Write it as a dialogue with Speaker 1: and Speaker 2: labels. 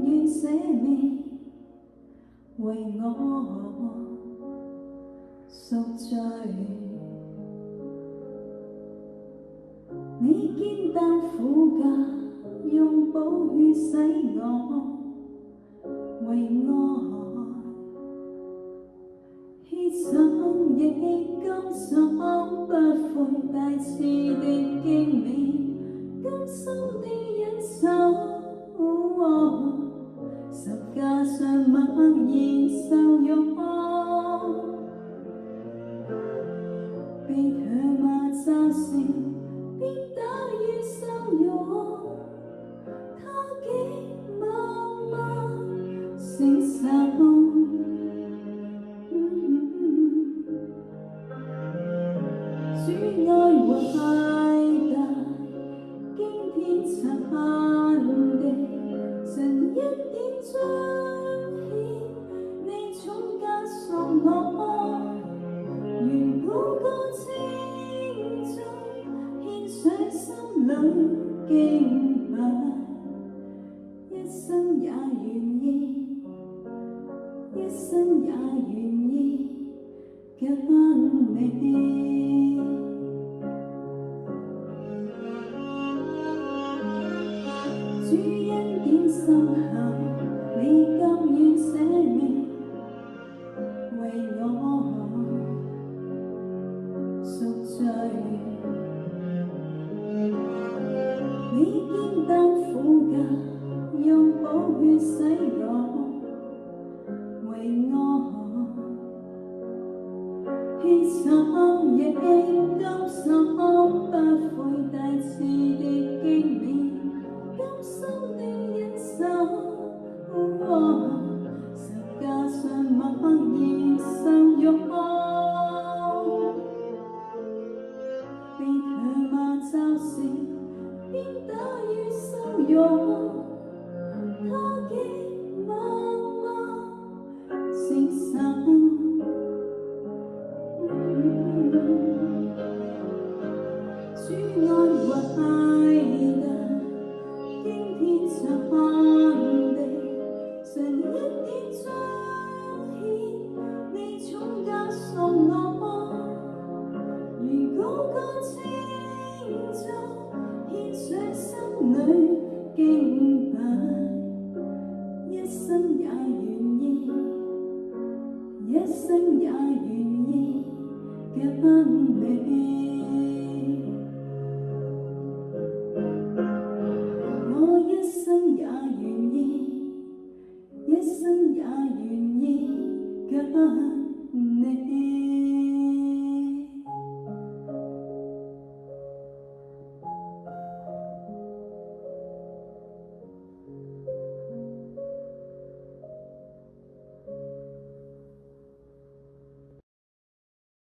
Speaker 1: 願捨命為我贖罪。你肩擔苦架，用寶血洗我，為愛犧牲亦甘心，不悔大慈的經歷，甘心地忍受。十架上默然受辱，被唾罵嘲笑，鞭打與羞辱，他竟默默承受。主愛偉大，驚天慘地，神一點彰顯，你重價贖我，如古歌清頌，獻上心裏敬拜，一生也願意，一生也願意跟你。主恩典深厚，你甘願捨命為我贖罪。你肩擔苦架，用寶血洗我，為我犧牲亦甘心，不悔大慈的經歷，甘心地忍受。十架上默然受辱，被唾罵嘲笑，鞭打與羞辱，他竟默默承受。主愛偉大，驚天慘地，神一點彰顯，你重價贖我，如高歌清頌，獻上心裏敬拜，一生也願意，一生也願意跟你。